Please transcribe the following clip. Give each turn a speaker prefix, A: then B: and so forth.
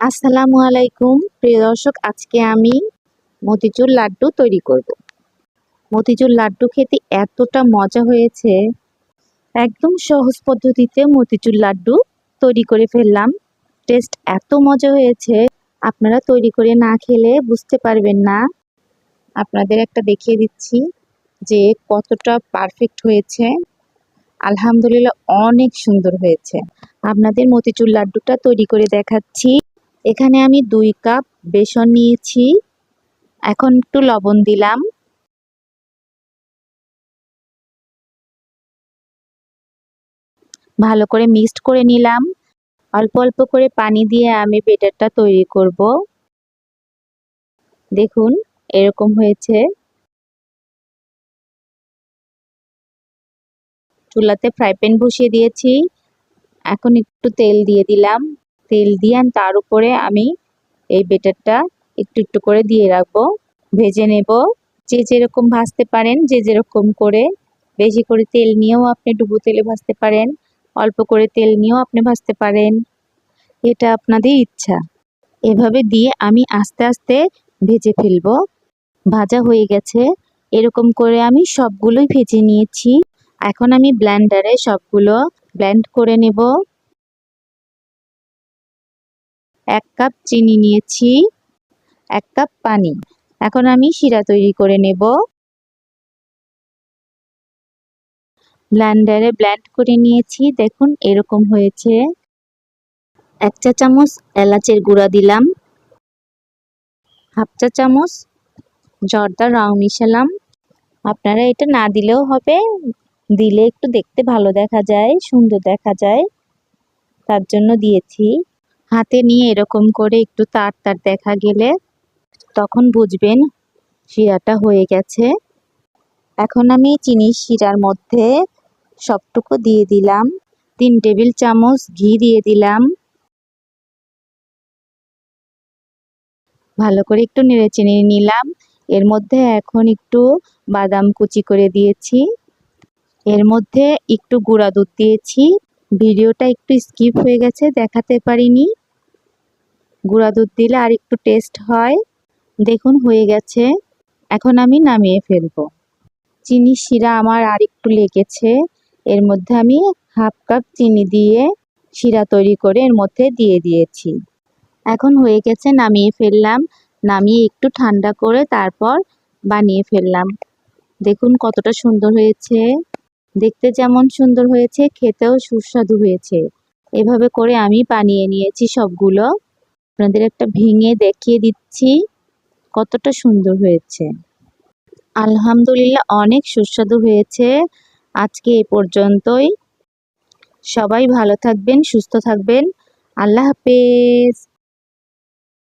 A: আসসালামু আলাইকুম প্রিয় দর্শক, আজকে আমি মতিচুর লাড্ডু তৈরি করব। মতিচুর লাড্ডু খেতে এতটা মজা হয়েছে, একদম সহজ পদ্ধতিতে মতিচুর লাড্ডু তৈরি করে ফেললাম। টেস্ট এত মজা হয়েছে, আপনারা তৈরি করে না খেলে বুঝতে পারবেন না। আপনাদের একটা দেখিয়ে দিচ্ছি যে কতটা পারফেক্ট হয়েছে। আলহামদুলিল্লাহ, অনেক সুন্দর হয়েছে। আপনাদের মতিচুর লাড্ডুটা তৈরি করে দেখাচ্ছি। এখানে আমি 2 কাপ বেসন নিয়েছি। এখন একটু লবণ দিলাম, ভালো করে মিক্সড করে নিলাম। অল্প অল্প করে পানি দিয়ে আমি ব্যাটারটা তৈরি করব। দেখুন এরকম হয়েছে। চুলাতে ফ্রাই প্যান বসিয়ে দিয়েছি। এখন একটু তেল দিয়ে দিলাম। তেল দিয়ে তার উপরে আমি এই ব্যাটারটা একটু একটু করে দিয়ে রাখবো, ভেজে নেব। যে যেরকম ভাজতে পারেন, যে যেরকম করে, বেশি করে তেল নিয়েও আপনি ডুবো তেলে ভাজতে পারেন, অল্প করে তেল নিয়েও আপনি ভাজতে পারেন, এটা আপনাদের ইচ্ছা। এভাবে দিয়ে আমি আস্তে আস্তে ভেজে ফেলবো। ভাজা হয়ে গেছে, এরকম করে আমি সবগুলোই ভেজে নিয়েছি। এখন আমি ব্লেন্ডারে সবগুলো ব্লেন্ড করে নেব। 1 কাপ চিনি নিয়েছি, 1 কাপ পানি। এখন আমি শিরা তৈরি করে নেব। ব্লেন্ডারে ব্লেন্ড করে নিয়েছি, দেখুন এরকম হয়েছে। 1 চা চামচ এলাচের গুঁড়া দিলাম, 1/2 চা চামচ জর্দার রং মিশালাম। আপনারা এটা না দিলেও হবে, দিলে একটু দেখতে ভালো দেখা যায়, সুন্দর দেখা যায়, তার জন্য দিয়েছি। হাতে নিয়ে এরকম করে একটু তার তার দেখা গেলে তখন বুঝবেন শিরাটা হয়ে গেছে। এখন আমি চিনির শিরার মধ্যে সবটুকু দিয়ে দিলাম। 3 টেবিল চামচ ঘি দিয়ে দিলাম। ভালো করে একটু নেড়েচেড়ে নিলাম। এর মধ্যে এখন একটু বাদাম কুচি করে দিয়েছি। এর মধ্যে একটু গুঁড়া দুধ দিয়েছি। ভিডিওটা একটু স্কিপ হয়ে গেছে, দেখাতে পারিনি। গুঁড়া দুধ দিলে আর একটু টেস্ট হয়। দেখুন হয়ে গেছে। এখন আমি নামিয়ে ফেলবো। চিনি শিরা আমার আর একটু লেগেছে, এর মধ্যে আমি 1/2 কাপ চিনি দিয়ে শিরা তৈরি করে এর মধ্যে দিয়ে দিয়েছি। এখন হয়ে গেছে, নামিয়ে ফেললাম। নামিয়ে একটু ঠান্ডা করে তারপর বানিয়ে ফেললাম। দেখুন কতটা সুন্দর হয়েছে। দেখতে যেমন সুন্দর হয়েছে, খেতেও সুস্বাদু হয়েছে। এভাবে করে আমি বানিয়ে নিয়েছি সবগুলো। আপনাদের একটা ভেঙে দেখিয়ে দিচ্ছি কতটা সুন্দর হয়েছে। আলহামদুলিল্লাহ, অনেক সুস্বাদু হয়েছে। আজকে এ পর্যন্তই। সবাই ভালো থাকবেন, সুস্থ থাকবেন। আল্লাহ হাফেজ।